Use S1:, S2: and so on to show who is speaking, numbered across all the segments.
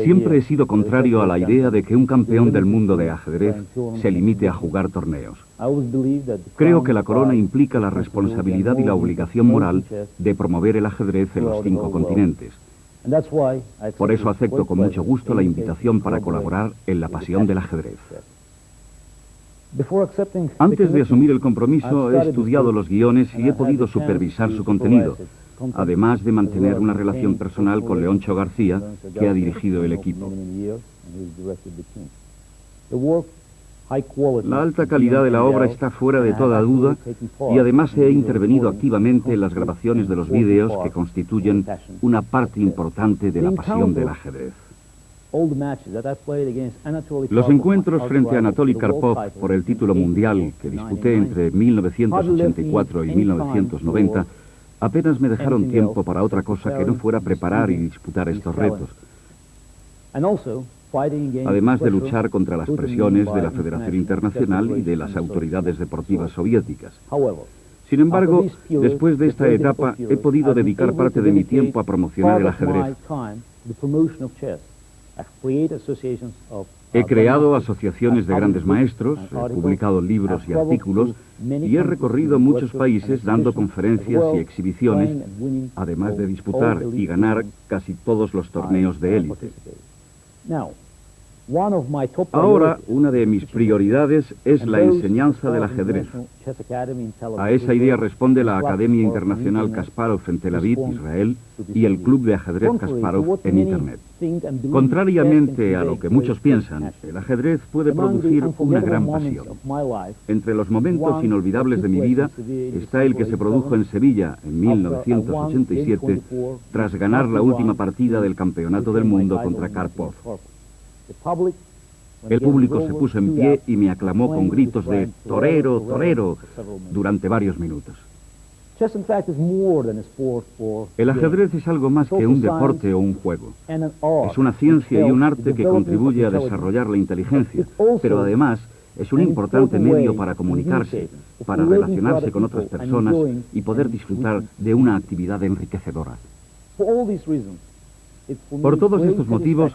S1: Siempre he sido contrario a la idea de que un campeón del mundo de ajedrez se limite a jugar torneos. Creo que la corona implica la responsabilidad y la obligación moral de promover el ajedrez en los 5 continentes. Por eso acepto con mucho gusto la invitación para colaborar en la pasión del ajedrez. Antes de asumir el compromiso, he estudiado los guiones y he podido supervisar su contenido, además de mantener una relación personal con Leoncho García, que ha dirigido el equipo. La alta calidad de la obra está fuera de toda duda y además he intervenido activamente en las grabaciones de los vídeos que constituyen una parte importante de la pasión del ajedrez. Los encuentros frente a Anatoly Karpov por el título mundial que disputé entre 1984 y 1990 apenas me dejaron tiempo para otra cosa que no fuera preparar y disputar estos retos, además de luchar contra las presiones de la Federación Internacional y de las autoridades deportivas soviéticas. Sin embargo, después de esta etapa, he podido dedicar parte de mi tiempo a promocionar el ajedrez. He creado asociaciones de grandes maestros, he publicado libros y artículos y he recorrido muchos países dando conferencias y exhibiciones, además de disputar y ganar casi todos los torneos de élite. Ahora, una de mis prioridades es la enseñanza del ajedrez. A esa idea responde la Academia Internacional Kasparov en Tel Aviv, Israel, y el Club de Ajedrez Kasparov en Internet. Contrariamente a lo que muchos piensan, el ajedrez puede producir una gran pasión. Entre los momentos inolvidables de mi vida está el que se produjo en Sevilla en 1987, tras ganar la última partida del Campeonato del Mundo contra Karpov. El público se puso en pie y me aclamó con gritos de "torero, torero" durante varios minutos. El ajedrez es algo más que un deporte o un juego. Es una ciencia y un arte que contribuye a desarrollar la inteligencia, pero además es un importante medio para comunicarse, para relacionarse con otras personas y poder disfrutar de una actividad enriquecedora. Por todos estos motivos,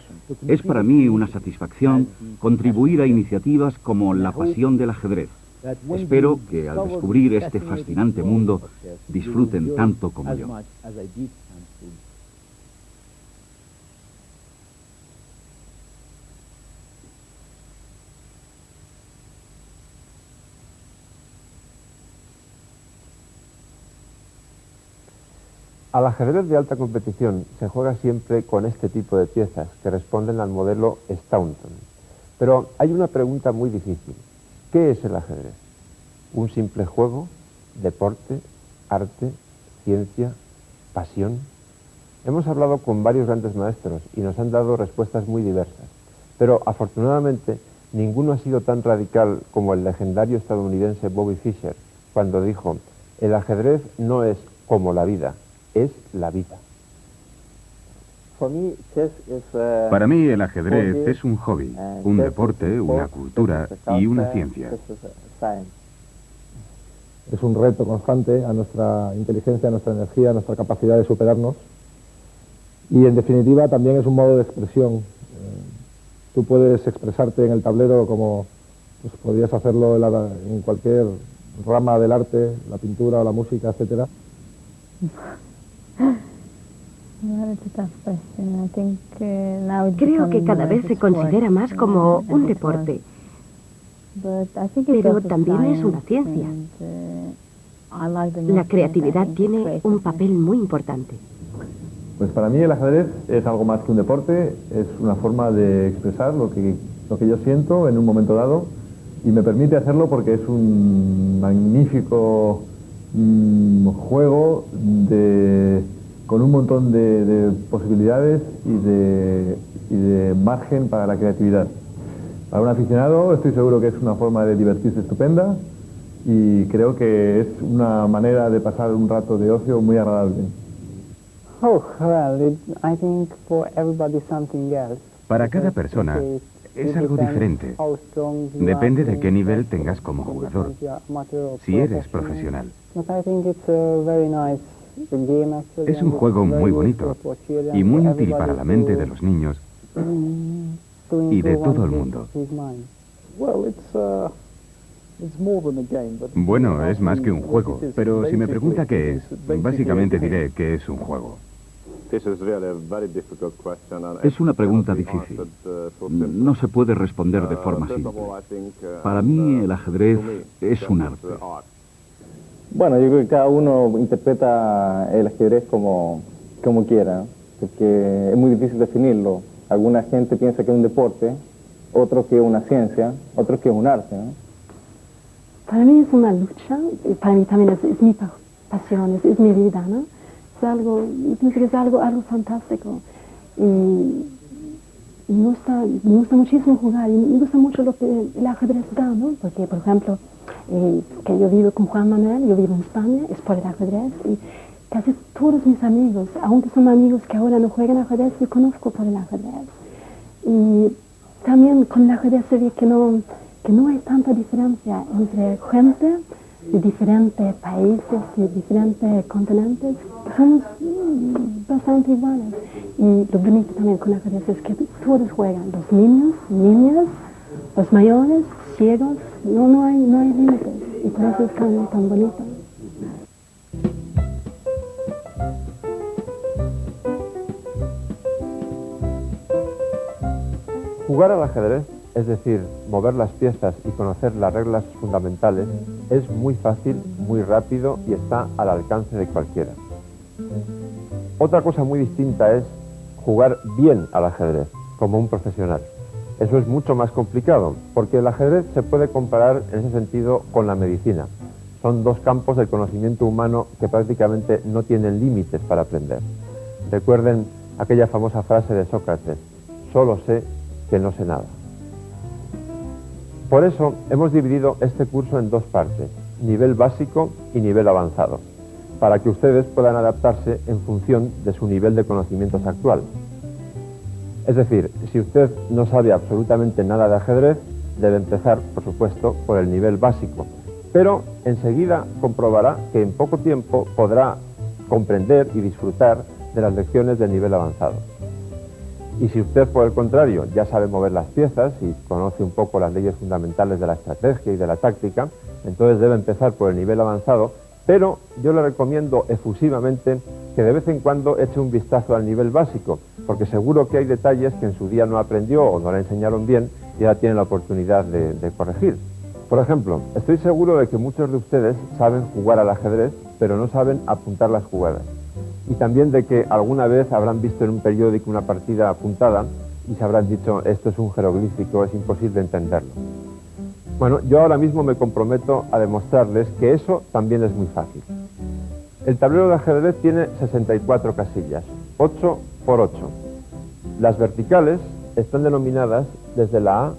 S1: es para mí una satisfacción contribuir a iniciativas como La Pasión del Ajedrez. Espero que al descubrir este fascinante mundo disfruten tanto como yo.
S2: Al ajedrez de alta competición se juega siempre con este tipo de piezas que responden al modelo Staunton. Pero hay una pregunta muy difícil. ¿Qué es el ajedrez? ¿Un simple juego? ¿Deporte? ¿Arte? ¿Ciencia? ¿Pasión? Hemos hablado con varios grandes maestros y nos han dado respuestas muy diversas. Pero afortunadamente ninguno ha sido tan radical como el legendario estadounidense Bobby Fischer cuando dijo: el ajedrez no es como la vida, es la vida.
S3: Para mí el ajedrez es un hobby, un deporte, una cultura y una ciencia.
S4: Es un reto constante a nuestra inteligencia, a nuestra energía, a nuestra capacidad de superarnos. Y en definitiva también es un modo de expresión. Tú puedes expresarte en el tablero como pues, podrías hacerlo en cualquier rama del arte, la pintura o la música, etcétera.
S5: Creo que cada vez se considera más como un deporte, pero también es una ciencia. La creatividad tiene un papel muy importante.
S6: Pues para mí el ajedrez es algo más que un deporte, es una forma de expresar lo que yo siento en un momento dado y me permite hacerlo porque es un magnífico juego con un montón de posibilidades y de margen para la creatividad. Para un aficionado estoy seguro que es una forma de divertirse estupenda y creo que es una manera de pasar un rato de ocio muy agradable.
S3: Para cada persona es algo diferente. Depende de qué nivel tengas como jugador, si eres profesional. Es un juego muy bonito y muy útil para la mente de los niños y de todo el mundo. Bueno, es más que un juego, pero si me pregunta qué es, básicamente diré que es un juego.
S1: Es una pregunta difícil. No se puede responder de forma simple. Para mí el ajedrez es un arte.
S7: Bueno, yo creo que cada uno interpreta el ajedrez como quiera, porque es muy difícil definirlo. Alguna gente piensa que es un deporte, otros que es una ciencia, otros que es un arte, ¿no?
S8: Para mí es una lucha, y para mí también es mi pasión, es mi vida, ¿no? Es algo, yo pienso que es algo fantástico. Y me gusta muchísimo jugar, y me gusta mucho lo que el ajedrez da, ¿no? Porque, por ejemplo, que yo vivo con Juan Manuel, yo vivo en España, es por el ajedrez, y casi todos mis amigos, aunque son amigos que ahora no juegan ajedrez, yo conozco por el ajedrez. Y también con el ajedrez se ve que no hay tanta diferencia entre gente de diferentes países, de diferentes continentes. Somos bastante iguales. Y lo bonito también con el ajedrez es que todos juegan, los niños, niñas, los mayores, ciegos, no hay límites. Y por eso es tan bonito.
S2: Jugar al ajedrez, es decir, mover las piezas y conocer las reglas fundamentales, es muy fácil, muy rápido y está al alcance de cualquiera. Otra cosa muy distinta es jugar bien al ajedrez, como un profesional. Eso es mucho más complicado, porque el ajedrez se puede comparar en ese sentido con la medicina. Son dos campos del conocimiento humano que prácticamente no tienen límites para aprender. Recuerden aquella famosa frase de Sócrates: solo sé que no sé nada. Por eso hemos dividido este curso en dos partes, nivel básico y nivel avanzado, para que ustedes puedan adaptarse en función de su nivel de conocimientos actual. Es decir, si usted no sabe absolutamente nada de ajedrez, debe empezar, por supuesto, por el nivel básico, pero enseguida comprobará que en poco tiempo podrá comprender y disfrutar de las lecciones del nivel avanzado. Y si usted, por el contrario, ya sabe mover las piezas y conoce un poco las leyes fundamentales de la estrategia y de la táctica, entonces debe empezar por el nivel avanzado, pero yo le recomiendo efusivamente que de vez en cuando eche un vistazo al nivel básico, porque seguro que hay detalles que en su día no aprendió o no le enseñaron bien y ahora tiene la oportunidad de corregir. Por ejemplo, estoy seguro de que muchos de ustedes saben jugar al ajedrez, pero no saben apuntar las jugadas. Y también de que alguna vez habrán visto en un periódico una partida apuntada y se habrán dicho: esto es un jeroglífico, es imposible entenderlo. Bueno, yo ahora mismo me comprometo a demostrarles que eso también es muy fácil. El tablero de ajedrez tiene 64 casillas, 8 por 8. Las verticales están denominadas desde la A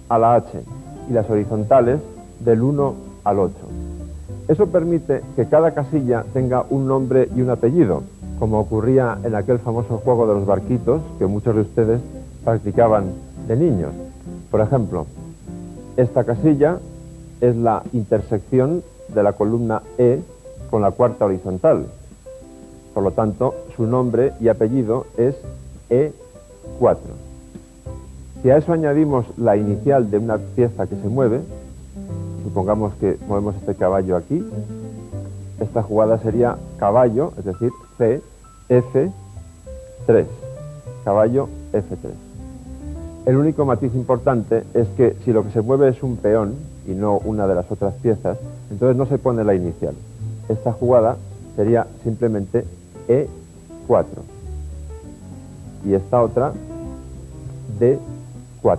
S2: a la H y las horizontales del 1 al 8. Eso permite que cada casilla tenga un nombre y un apellido, como ocurría en aquel famoso juego de los barquitos que muchos de ustedes practicaban de niños. Por ejemplo, esta casilla es la intersección de la columna E con la cuarta horizontal. Por lo tanto, su nombre y apellido es E4. Si a eso añadimos la inicial de una pieza que se mueve, supongamos que movemos este caballo aquí, esta jugada sería caballo, es decir, C, F3, caballo F3. El único matiz importante es que si lo que se mueve es un peón y no una de las otras piezas, entonces no se pone la inicial. Esta jugada sería simplemente E4 y esta otra D4.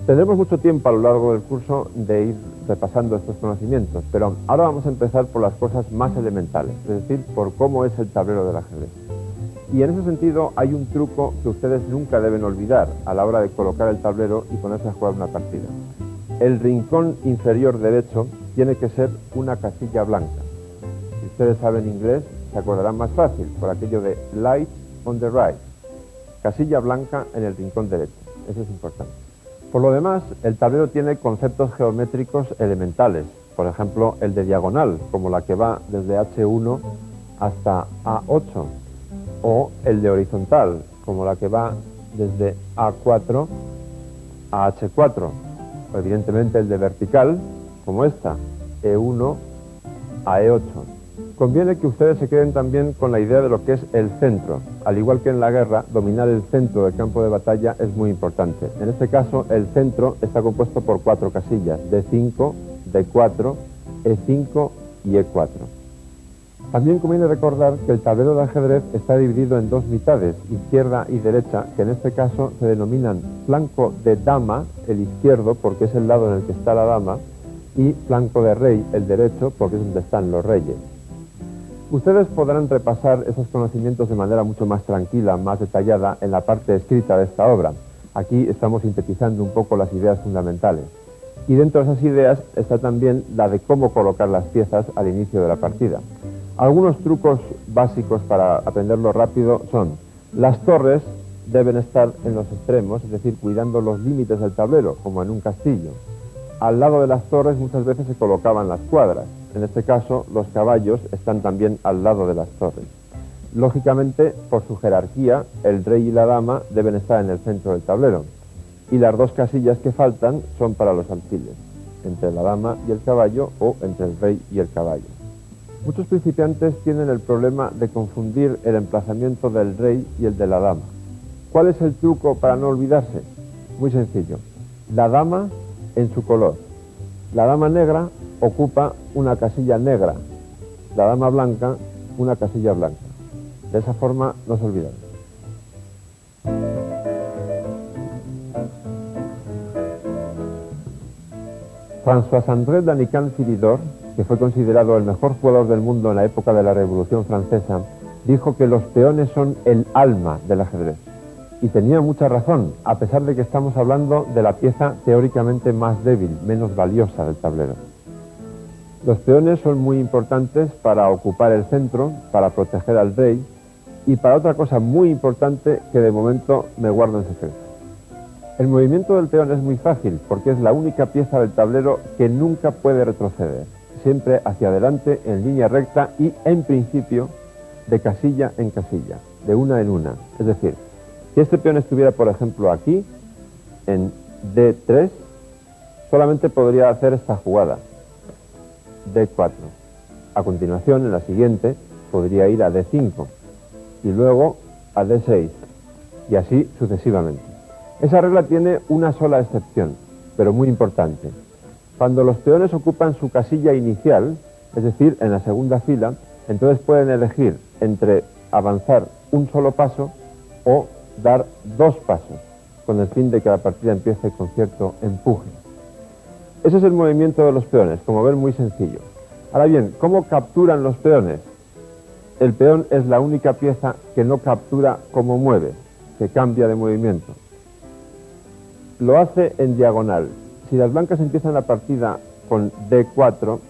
S2: Tendremos mucho tiempo a lo largo del curso de ir repasando estos conocimientos, pero ahora vamos a empezar por las cosas más elementales, es decir, por cómo es el tablero del ajedrez. Y en ese sentido hay un truco que ustedes nunca deben olvidar a la hora de colocar el tablero y ponerse a jugar una partida. el rincón inferior derecho tiene que ser una casilla blanca. Si ustedes saben inglés, se acordarán más fácil, por aquello de light on the right. Casilla blanca en el rincón derecho. Eso es importante. Por lo demás, el tablero tiene conceptos geométricos elementales. Por ejemplo, el de diagonal, como la que va desde H1 hasta A8. O el de horizontal, como la que va desde A4 a H4. O evidentemente el de vertical, como esta, E1 a E8. Conviene que ustedes se queden también con la idea de lo que es el centro. Al igual que en la guerra, dominar el centro del campo de batalla es muy importante. En este caso, el centro está compuesto por 4 casillas, D5, D4, E5 y E4. También conviene recordar que el tablero de ajedrez está dividido en 2 mitades, izquierda y derecha, que en este caso se denominan flanco de dama, el izquierdo, porque es el lado en el que está la dama, y flanco de rey, el derecho, porque es donde están los reyes. Ustedes podrán repasar esos conocimientos de manera mucho más tranquila, más detallada, en la parte escrita de esta obra. Aquí estamos sintetizando un poco las ideas fundamentales. Y dentro de esas ideas está también la de cómo colocar las piezas al inicio de la partida. Algunos trucos básicos para aprenderlo rápido son: las torres deben estar en los extremos, es decir, cuidando los límites del tablero, como en un castillo. Al lado de las torres muchas veces se colocaban las cuadras. En este caso, los caballos están también al lado de las torres. Lógicamente, por su jerarquía, el rey y la dama deben estar en el centro del tablero. Y las 2 casillas que faltan son para los alfiles, entre la dama y el caballo o entre el rey y el caballo. Muchos principiantes tienen el problema de confundir el emplazamiento del rey y el de la dama. ¿Cuál es el truco para no olvidarse? Muy sencillo. La dama en su color. La dama negra ocupa una casilla negra. La dama blanca, una casilla blanca. De esa forma no se olvidan. François-André Danicant-Philidor, que fue considerado el mejor jugador del mundo en la época de la Revolución Francesa, dijo que los peones son el alma del ajedrez. Y tenía mucha razón, a pesar de que estamos hablando de la pieza teóricamente más débil, menos valiosa del tablero. Los peones son muy importantes para ocupar el centro, para proteger al rey y para otra cosa muy importante que de momento me guardo en secreto. El movimiento del peón es muy fácil porque es la única pieza del tablero que nunca puede retroceder, siempre hacia adelante en línea recta y en principio de casilla en casilla, de una en una. Es decir, si este peón estuviera por ejemplo aquí, en D3, solamente podría hacer esta jugada. D4. A continuación, en la siguiente, podría ir a D5 y luego a D6 y así sucesivamente. Esa regla tiene una sola excepción, pero muy importante. Cuando los peones ocupan su casilla inicial, es decir, en la segunda fila, entonces pueden elegir entre avanzar un solo paso o dar 2 pasos, con el fin de que la partida empiece con cierto empuje. Ese es el movimiento de los peones, como ven, muy sencillo. Ahora bien, ¿cómo capturan los peones? El peón es la única pieza que no captura cómo mueve, que cambia de movimiento. Lo hace en diagonal. Si las blancas empiezan la partida con D4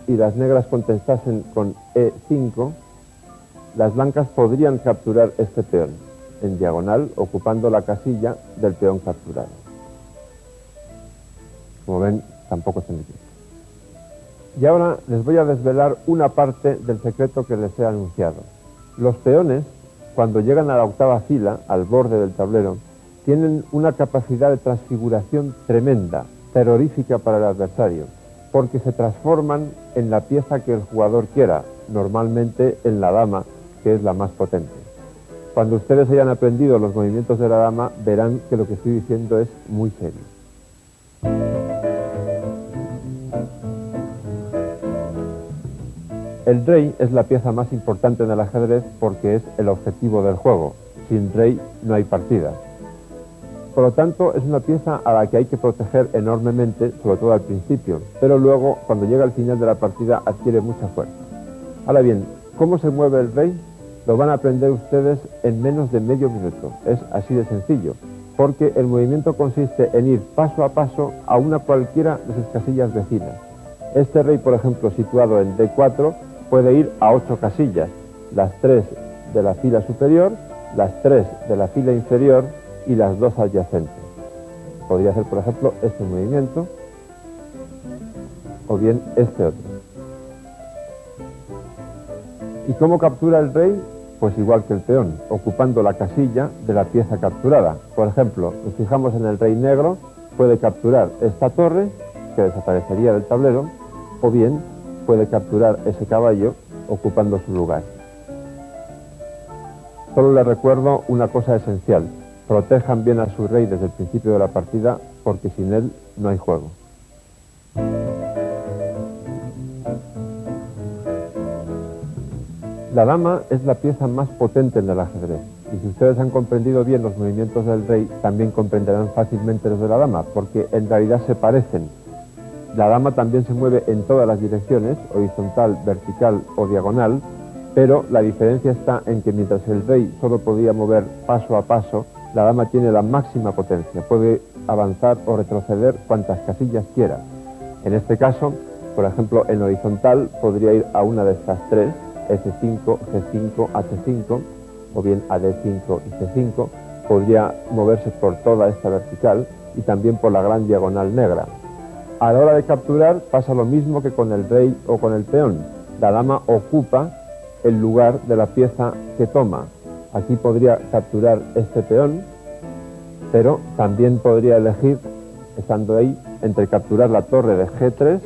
S2: y las negras contestasen con E5, las blancas podrían capturar este peón en diagonal, ocupando la casilla del peón capturado. Como ven, tampoco se me quita. Y ahora les voy a desvelar una parte del secreto que les he anunciado. Los peones, cuando llegan a la octava fila, al borde del tablero, tienen una capacidad de transfiguración tremenda, terrorífica para el adversario, porque se transforman en la pieza que el jugador quiera, normalmente en la dama, que es la más potente. Cuando ustedes hayan aprendido los movimientos de la dama, verán que lo que estoy diciendo es muy serio. El rey es la pieza más importante en el ajedrez porque es el objetivo del juego. Sin rey no hay partida. Por lo tanto, es una pieza a la que hay que proteger enormemente, sobre todo al principio, pero luego, cuando llega al final de la partida, adquiere mucha fuerza. Ahora bien, ¿cómo se mueve el rey? Lo van a aprender ustedes en menos de medio minuto. Es así de sencillo. porque el movimiento consiste en ir paso a paso a una cualquiera de sus casillas vecinas. Este rey, por ejemplo, situado en D4, puede ir a 8 casillas, las 3 de la fila superior, las 3 de la fila inferior y las 2 adyacentes. Podría hacer, por ejemplo, este movimiento o bien este otro. ¿Y cómo captura el rey? Pues igual que el peón, ocupando la casilla de la pieza capturada. Por ejemplo, nos fijamos en el rey negro, puede capturar esta torre, que desaparecería del tablero, o bien puede capturar ese caballo ocupando su lugar. Solo les recuerdo una cosa esencial: protejan bien a su rey desde el principio de la partida, porque sin él no hay juego. La dama es la pieza más potente en el ajedrez, y si ustedes han comprendido bien los movimientos del rey, también comprenderán fácilmente los de la dama, porque en realidad se parecen. La dama también se mueve en todas las direcciones, horizontal, vertical o diagonal, pero la diferencia está en que mientras el rey solo podía mover paso a paso, la dama tiene la máxima potencia, puede avanzar o retroceder cuantas casillas quiera. En este caso, por ejemplo, en horizontal podría ir a una de estas tres, F5, G5, H5, o bien a D5 y C5, podría moverse por toda esta vertical y también por la gran diagonal negra. A la hora de capturar pasa lo mismo que con el rey o con el peón. La dama ocupa el lugar de la pieza que toma. Aquí podría capturar este peón, pero también podría elegir, estando ahí, entre capturar la torre de G3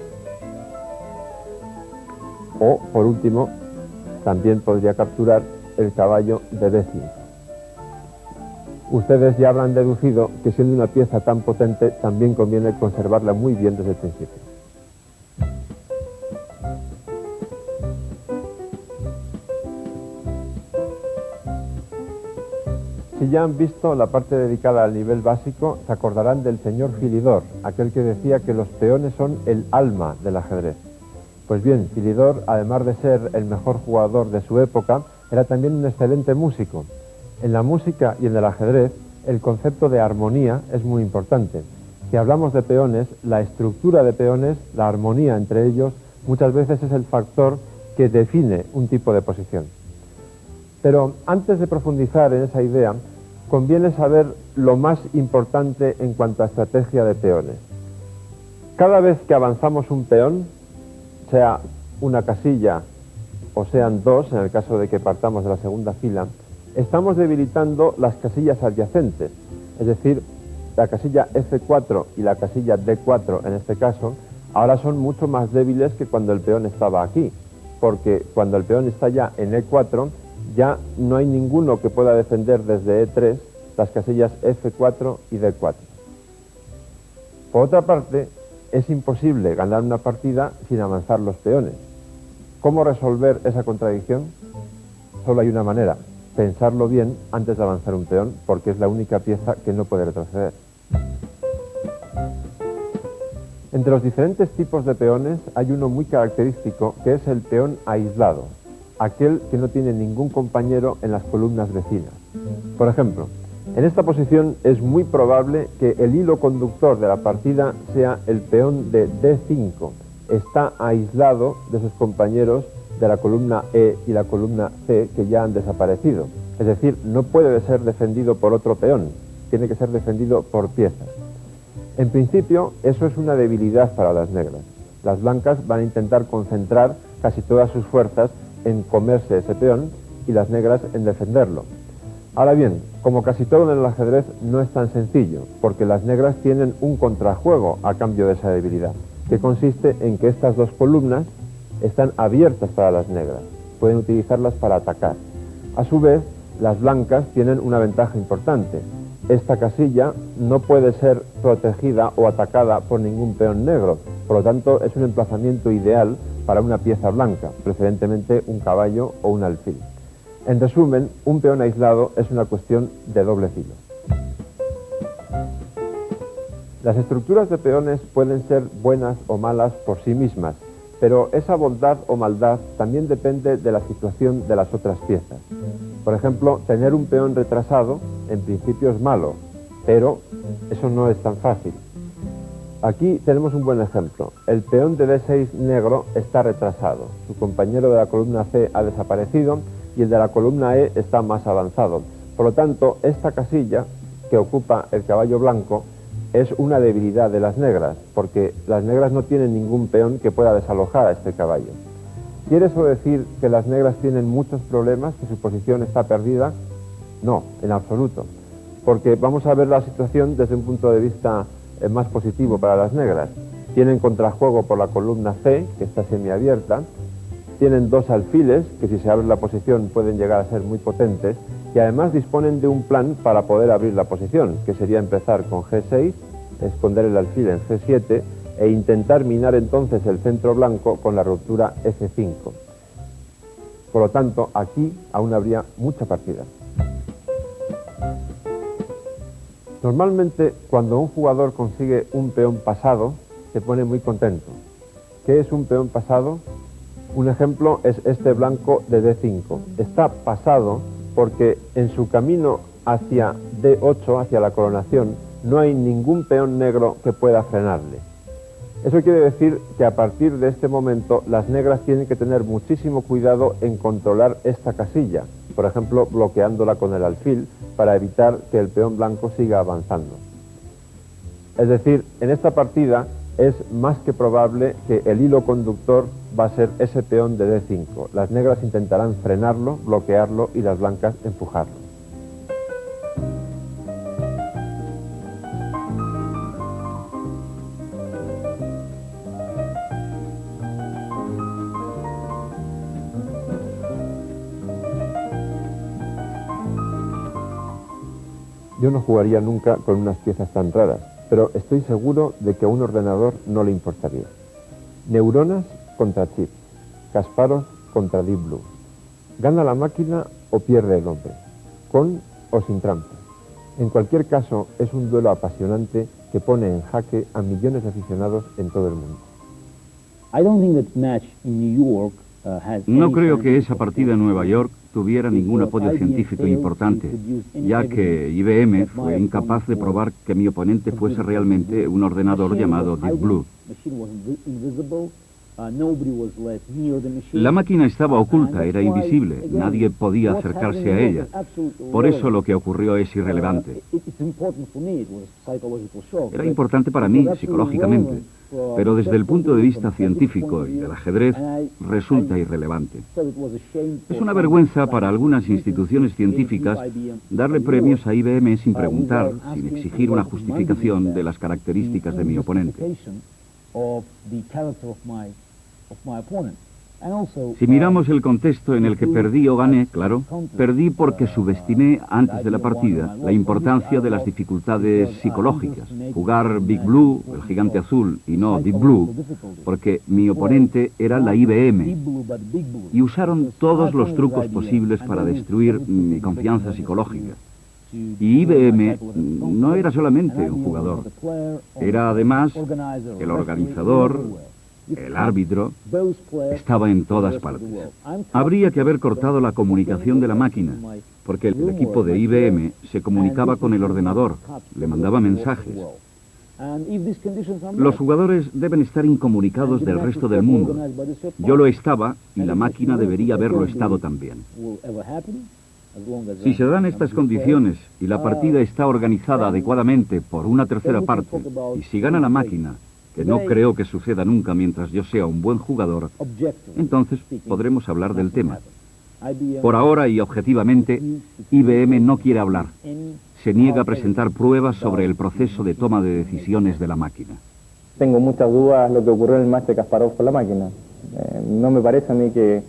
S2: o, por último, también podría capturar el caballo de D5. Ustedes ya habrán deducido que siendo una pieza tan potente también conviene conservarla muy bien desde el principio. Si ya han visto la parte dedicada al nivel básico, se acordarán del señor Philidor, aquel que decía que los peones son el alma del ajedrez. Pues bien, Philidor, además de ser el mejor jugador de su época, era también un excelente músico. En la música y en el ajedrez, el concepto de armonía es muy importante. Si hablamos de peones, la estructura de peones, la armonía entre ellos, muchas veces es el factor que define un tipo de posición. Pero antes de profundizar en esa idea, conviene saber lo más importante en cuanto a estrategia de peones. Cada vez que avanzamos un peón, sea una casilla o sean dos, en el caso de que partamos de la segunda fila, estamos debilitando las casillas adyacentes, es decir, la casilla F4 y la casilla D4 en este caso, ahora son mucho más débiles que cuando el peón estaba aquí, porque cuando el peón está ya en E4, ya no hay ninguno que pueda defender desde E3 las casillas F4 y D4. Por otra parte, es imposible ganar una partida sin avanzar los peones. ¿Cómo resolver esa contradicción? Solo hay una manera: pensarlo bien antes de avanzar un peón, porque es la única pieza que no puede retroceder. Entre los diferentes tipos de peones hay uno muy característico, que es el peón aislado, aquel que no tiene ningún compañero en las columnas vecinas. Por ejemplo, en esta posición es muy probable que el hilo conductor de la partida sea el peón de D5. Está aislado de sus compañeros de la columna E y la columna C, que ya han desaparecido. Es decir, no puede ser defendido por otro peón, tiene que ser defendido por piezas. En principio, eso es una debilidad para las negras. Las blancas van a intentar concentrar casi todas sus fuerzas en comerse ese peón y las negras en defenderlo. Ahora bien, como casi todo en el ajedrez, no es tan sencillo, porque las negras tienen un contrajuego a cambio de esa debilidad, que consiste en que estas dos columnas están abiertas para las negras, pueden utilizarlas para atacar. A su vez, las blancas tienen una ventaja importante: esta casilla no puede ser protegida o atacada por ningún peón negro, por lo tanto es un emplazamiento ideal para una pieza blanca, preferentemente un caballo o un alfil. En resumen, un peón aislado es una cuestión de doble filo. Las estructuras de peones pueden ser buenas o malas por sí mismas, pero esa bondad o maldad también depende de la situación de las otras piezas. Por ejemplo, tener un peón retrasado en principio es malo, Pero eso no es tan fácil. Aquí tenemos un buen ejemplo. El peón de D6 negro está retrasado. Su compañero de la columna C ha desaparecido y el de la columna E está más avanzado. Por lo tanto, esta casilla que ocupa el caballo blanco es una debilidad de las negras, porque las negras no tienen ningún peón que pueda desalojar a este caballo. ¿Quiere eso decir que las negras tienen muchos problemas, que su posición está perdida? No, en absoluto, porque vamos a ver la situación desde un punto de vista más positivo para las negras. Tienen contrajuego por la columna C, que está semiabierta, tienen dos alfiles, que si se abre la posición pueden llegar a ser muy potentes, y además disponen de un plan para poder abrir la posición, que sería empezar con G6, esconder el alfil en G7 e intentar minar entonces el centro blanco con la ruptura F5. Por lo tanto, aquí aún habría mucha partida. Normalmente, cuando un jugador consigue un peón pasado, se pone muy contento. ¿Qué es un peón pasado? Un ejemplo es este blanco de D5. Está pasado porque en su camino hacia D8, hacia la coronación, no hay ningún peón negro que pueda frenarle. Eso quiere decir que a partir de este momento las negras tienen que tener muchísimo cuidado en controlar esta casilla, por ejemplo, bloqueándola con el alfil para evitar que el peón blanco siga avanzando. Es decir, en esta partida es más que probable que el hilo conductor va a ser ese peón de D5. Las negras intentarán frenarlo, bloquearlo y las blancas empujarlo. Yo no jugaría nunca con unas piezas tan raras, pero estoy seguro de que a un ordenador no le importaría. Neuronas contra chips, Kasparov contra Deep Blue. ¿Gana la máquina o pierde el hombre? ¿Con o sin trampa? En cualquier caso, es un duelo apasionante que pone en jaque a millones de aficionados en todo el mundo.
S1: No creo que esa partida en Nueva York tuviera ningún apoyo científico importante, ya que IBM fue incapaz de probar que mi oponente fuese realmente un ordenador llamado Deep Blue. La máquina estaba oculta, era invisible, nadie podía acercarse a ella. Por eso lo que ocurrió es irrelevante. Era importante para mí, psicológicamente, pero desde el punto de vista científico y del ajedrez resulta irrelevante. Es una vergüenza para algunas instituciones científicas darle premios a IBM sin preguntar, sin exigir una justificación de las características de mi oponente. Si miramos el contexto en el que perdí o gané, claro, perdí porque subestimé antes de la partida la importancia de las dificultades psicológicas. Jugar Big Blue, el gigante azul, y no Deep Blue, porque mi oponente era la IBM, y usaron todos los trucos posibles para destruir mi confianza psicológica. Y IBM no era solamente un jugador, era además el organizador, el árbitro, estaba en todas partes. Habría que haber cortado la comunicación de la máquina, porque el equipo de IBM se comunicaba con el ordenador, le mandaba mensajes. Los jugadores deben estar incomunicados del resto del mundo. Yo lo estaba y la máquina debería haberlo estado también. Si se dan estas condiciones y la partida está organizada adecuadamente por una tercera parte, y si gana la máquina, que no creo que suceda nunca mientras yo sea un buen jugador, entonces podremos hablar del tema. Por ahora y objetivamente, IBM no quiere hablar. Se niega a presentar pruebas sobre el proceso de toma de decisiones de la máquina.
S7: Tengo muchas dudas lo que ocurrió en el match de Kasparov con la máquina. No me parece a mí que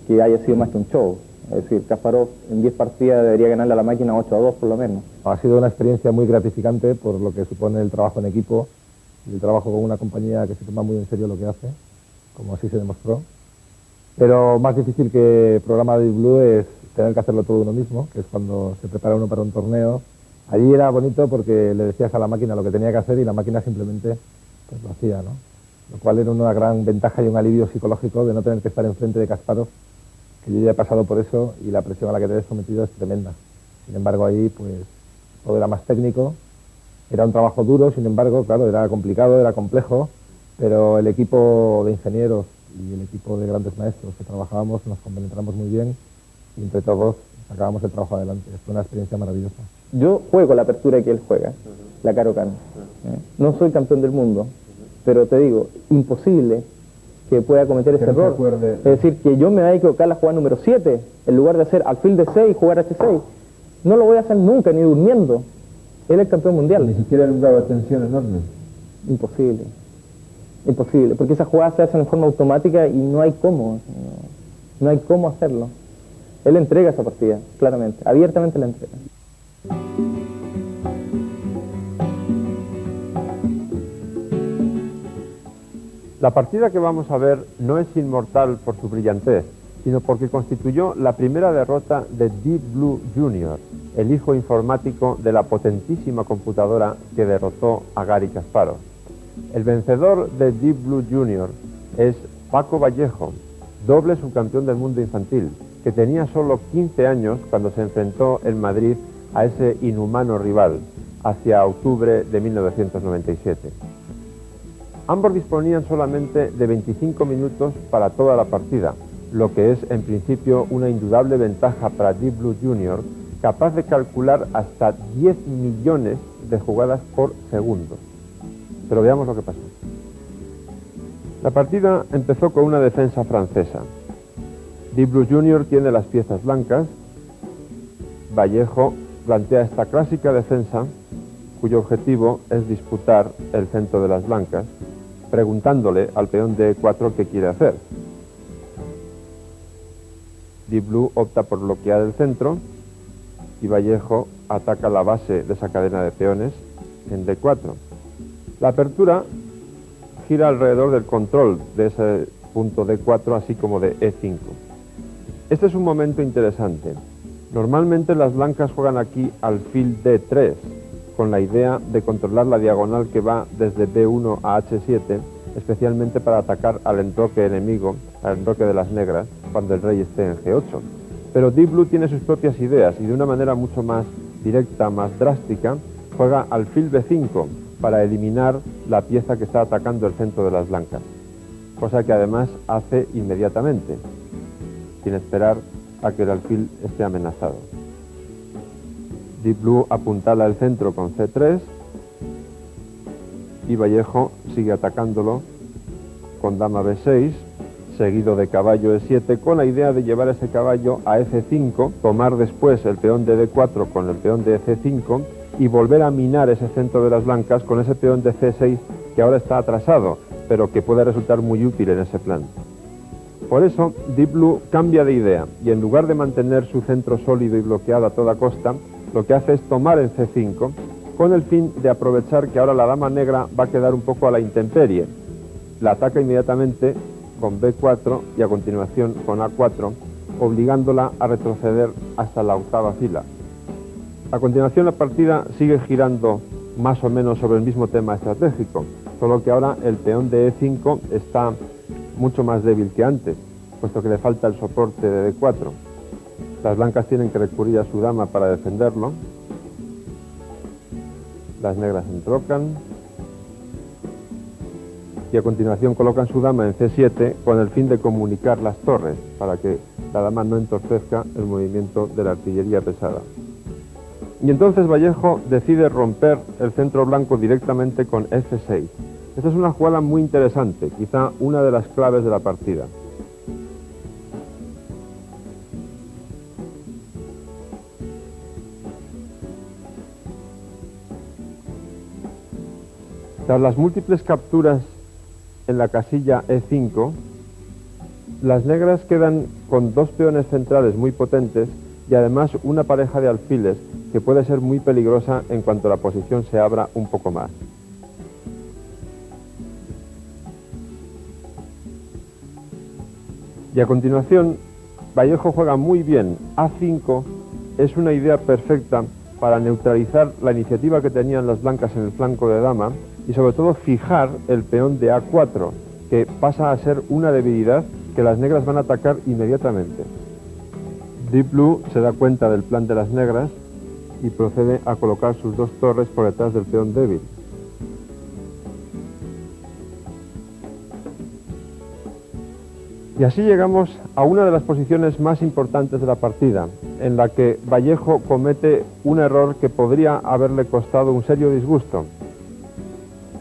S7: haya sido más que un show. Es decir, Kasparov en 10 partidas debería ganarle a la máquina 8-2 por lo menos.
S4: Ha sido una experiencia muy gratificante por lo que supone el trabajo en equipo y el trabajo con una compañía que se toma muy en serio lo que hace, como así se demostró. Pero más difícil que el programa de Deep Blue es tener que hacerlo todo uno mismo, que es cuando se prepara uno para un torneo. Allí era bonito porque le decías a la máquina lo que tenía que hacer y la máquina simplemente pues, lo hacía, ¿no? Lo cual era una gran ventaja y un alivio psicológico de no tener que estar enfrente de Kasparov, que yo ya he pasado por eso y la presión a la que te ves sometido es tremenda. Sin embargo, ahí pues todo era más técnico Era un trabajo duro, sin embargo, claro, era complicado, era complejo, pero el equipo de ingenieros y el equipo de grandes maestros que trabajábamos nos compenetramos muy bien y entre todos sacábamos el trabajo adelante. Fue una experiencia maravillosa.
S7: Yo juego la apertura que él juega, la Caro-Kann. No soy campeón del mundo, pero te digo, imposible que pueda cometer ese error. Es decir, que yo me vaya a equivocar la jugada número 7, en lugar de hacer alfil de 6 y jugar H6. No lo voy a hacer nunca, ni durmiendo. Él es campeón mundial.
S2: Ni siquiera en un grado de tensión enorme.
S7: Imposible. Imposible, porque esas jugadas se hacen en forma automática y no hay cómo. No hay cómo hacerlo. Él entrega esa partida, claramente, abiertamente la entrega.
S2: La partida que vamos a ver no es inmortal por su brillantez, sino porque constituyó la primera derrota de Deep Blue Jr., el hijo informático de la potentísima computadora que derrotó a Garry Kasparov. El vencedor de Deep Blue Jr. es Paco Vallejo, doble subcampeón del mundo infantil, que tenía solo 15 años cuando se enfrentó en Madrid a ese inhumano rival, hacia octubre de 1997. Ambos disponían solamente de 25 minutos para toda la partida, lo que es en principio una indudable ventaja para Deep Blue Jr., capaz de calcular hasta 10 millones de jugadas por segundo. Pero veamos lo que pasó. La partida empezó con una defensa francesa. Deep Blue Jr. tiene las piezas blancas. Vallejo plantea esta clásica defensa, cuyo objetivo es disputar el centro de las blancas, preguntándole al peón de E4 qué quiere hacer. Deep Blue opta por bloquear el centro y Vallejo ataca la base de esa cadena de peones en D4. La apertura gira alrededor del control de ese punto D4, así como de E5. Este es un momento interesante. Normalmente las blancas juegan aquí alfil D3, con la idea de controlar la diagonal que va desde B1 a H7, especialmente para atacar al enroque enemigo, al enroque de las negras, cuando el rey esté en G8. Pero Deep Blue tiene sus propias ideas y de una manera mucho más directa, más drástica, juega alfil B5 para eliminar la pieza que está atacando el centro de las blancas, cosa que además hace inmediatamente, sin esperar a que el alfil esté amenazado. Deep Blue apuntala el centro con C3 y Vallejo sigue atacándolo con dama B6, seguido de caballo E7, con la idea de llevar ese caballo a F5, tomar después el peón de D4 con el peón de C5 y volver a minar ese centro de las blancas con ese peón de C6 que ahora está atrasado, pero que puede resultar muy útil en ese plan. Por eso, Deep Blue cambia de idea y en lugar de mantener su centro sólido y bloqueado a toda costa, lo que hace es tomar en C5 con el fin de aprovechar que ahora la dama negra va a quedar un poco a la intemperie. La ataca inmediatamente con B4 y a continuación con A4, obligándola a retroceder hasta la octava fila. A continuación la partida sigue girando más o menos sobre el mismo tema estratégico, solo que ahora el peón de E5 está mucho más débil que antes, puesto que le falta el soporte de D4. Las blancas tienen que recurrir a su dama para defenderlo. Las negras entrocan y a continuación colocan su dama en C7 con el fin de comunicar las torres para que la dama no entorpezca el movimiento de la artillería pesada. Y entonces Vallejo decide romper el centro blanco directamente con F6. Esta es una jugada muy interesante, quizá una de las claves de la partida. Tras las múltiples capturas en la casilla E5, las negras quedan con dos peones centrales muy potentes y además una pareja de alfiles que puede ser muy peligrosa en cuanto la posición se abra un poco más. Y a continuación, Vallejo juega muy bien. A5 es una idea perfecta para neutralizar la iniciativa que tenían las blancas en el flanco de dama y sobre todo fijar el peón de A4, que pasa a ser una debilidad que las negras van a atacar inmediatamente. Deep Blue se da cuenta del plan de las negras y procede a colocar sus dos torres por detrás del peón débil. Y así llegamos a una de las posiciones más importantes de la partida, en la que Vallejo comete un error que podría haberle costado un serio disgusto.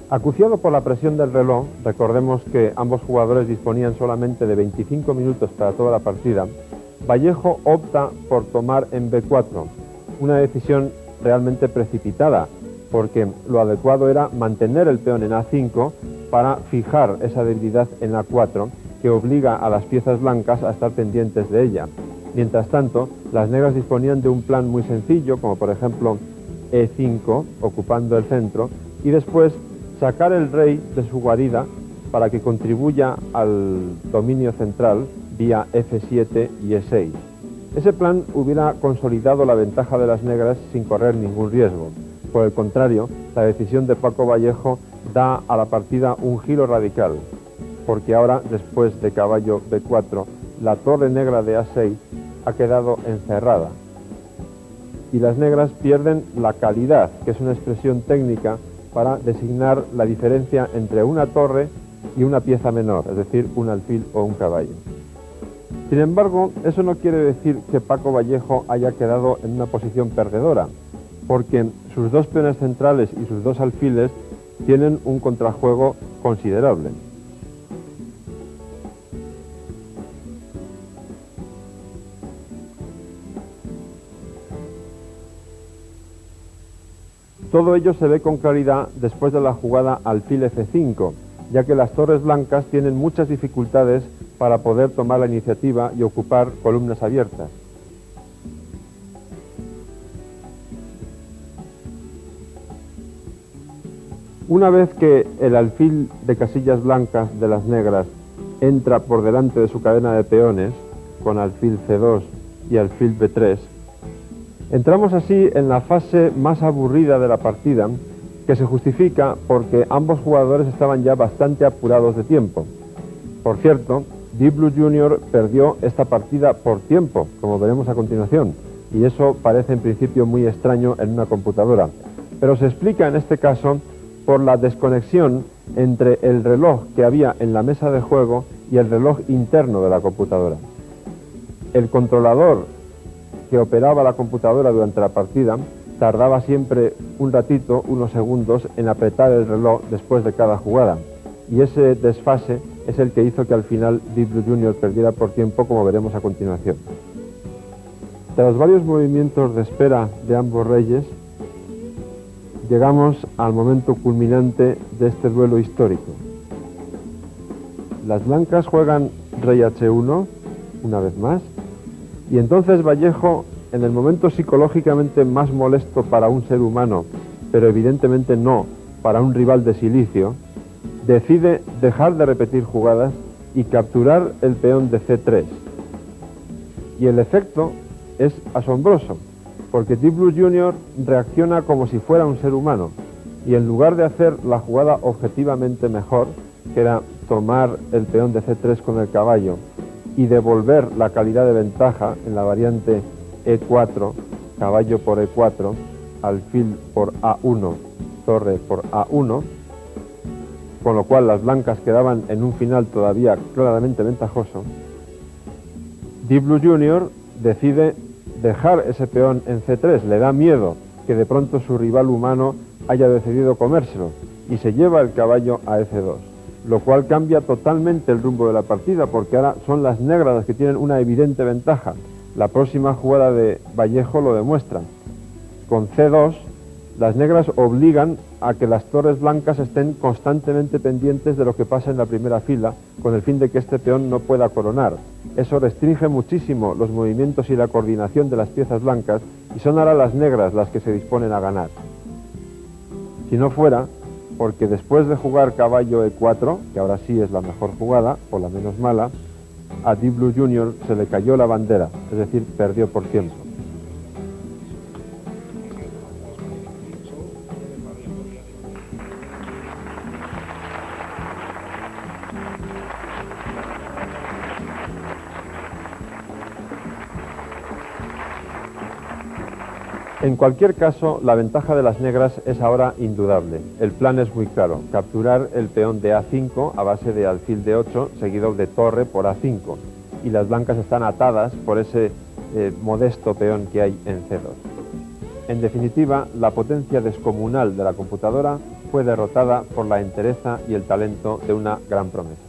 S2: Acuciado por la presión del reloj, recordemos que ambos jugadores disponían solamente de 25 minutos para toda la partida, Vallejo opta por tomar en B4, una decisión realmente precipitada, porque lo adecuado era mantener el peón en A5 para fijar esa debilidad en A4, que obliga a las piezas blancas a estar pendientes de ella. Mientras tanto, las negras disponían de un plan muy sencillo, como por ejemplo E5, ocupando el centro, y después sacar el rey de su guarida para que contribuya al dominio central vía F7 y E6. Ese plan hubiera consolidado la ventaja de las negras sin correr ningún riesgo. Por el contrario, la decisión de Paco Vallejo da a la partida un giro radical, porque ahora, después de caballo B4, la torre negra de A6 ha quedado encerrada. Y las negras pierden la calidad, que es una expresión técnica para designar la diferencia entre una torre y una pieza menor, es decir, un alfil o un caballo. Sin embargo, eso no quiere decir que Paco Vallejo haya quedado en una posición perdedora, porque sus dos peones centrales y sus dos alfiles tienen un contrajuego considerable. Todo ello se ve con claridad después de la jugada alfil F5, ya que las torres blancas tienen muchas dificultades para poder tomar la iniciativa y ocupar columnas abiertas. Una vez que el alfil de casillas blancas de las negras entra por delante de su cadena de peones, con alfil C2 y alfil B3, entramos así en la fase más aburrida de la partida, que se justifica porque ambos jugadores estaban ya bastante apurados de tiempo. Por cierto, Deep Blue Jr. perdió esta partida por tiempo, como veremos a continuación, y eso parece en principio muy extraño en una computadora, pero se explica en este caso por la desconexión entre el reloj que había en la mesa de juego y el reloj interno de la computadora. El controlador que operaba la computadora durante la partida tardaba siempre un ratito, unos segundos, en apretar el reloj después de cada jugada, y ese desfase es el que hizo que al final Deep Blue Jr. perdiera por tiempo, como veremos a continuación. Tras varios movimientos de espera de ambos reyes, llegamos al momento culminante de este duelo histórico. Las blancas juegan rey H1, una vez más, y entonces Vallejo, en el momento psicológicamente más molesto para un ser humano, pero evidentemente no para un rival de silicio, decide dejar de repetir jugadas y capturar el peón de C3. Y el efecto es asombroso, porque Deep Blue Jr. reacciona como si fuera un ser humano, y en lugar de hacer la jugada objetivamente mejor, que era tomar el peón de C3 con el caballo, y devolver la calidad de ventaja en la variante E4, caballo por E4, alfil por A1, torre por A1, con lo cual las blancas quedaban en un final todavía claramente ventajoso, Deep Blue Jr. decide dejar ese peón en C3, le da miedo que de pronto su rival humano haya decidido comérselo, y se lleva el caballo a F2. Lo cual cambia totalmente el rumbo de la partida, porque ahora son las negras las que tienen una evidente ventaja. La próxima jugada de Vallejo lo demuestra. Con C2, las negras obligan a que las torres blancas estén constantemente pendientes de lo que pasa en la primera fila, con el fin de que este peón no pueda coronar. Eso restringe muchísimo los movimientos y la coordinación de las piezas blancas, y son ahora las negras las que se disponen a ganar. Si no fuera porque después de jugar caballo E4, que ahora sí es la mejor jugada, o la menos mala, a Deep Blue Jr. se le cayó la bandera, es decir, perdió por tiempo. En cualquier caso, la ventaja de las negras es ahora indudable. El plan es muy claro, capturar el peón de A5 a base de alfil de 8 seguido de torre por A5, y las blancas están atadas por ese modesto peón que hay en C2. En definitiva, la potencia descomunal de la computadora fue derrotada por la entereza y el talento de una gran promesa.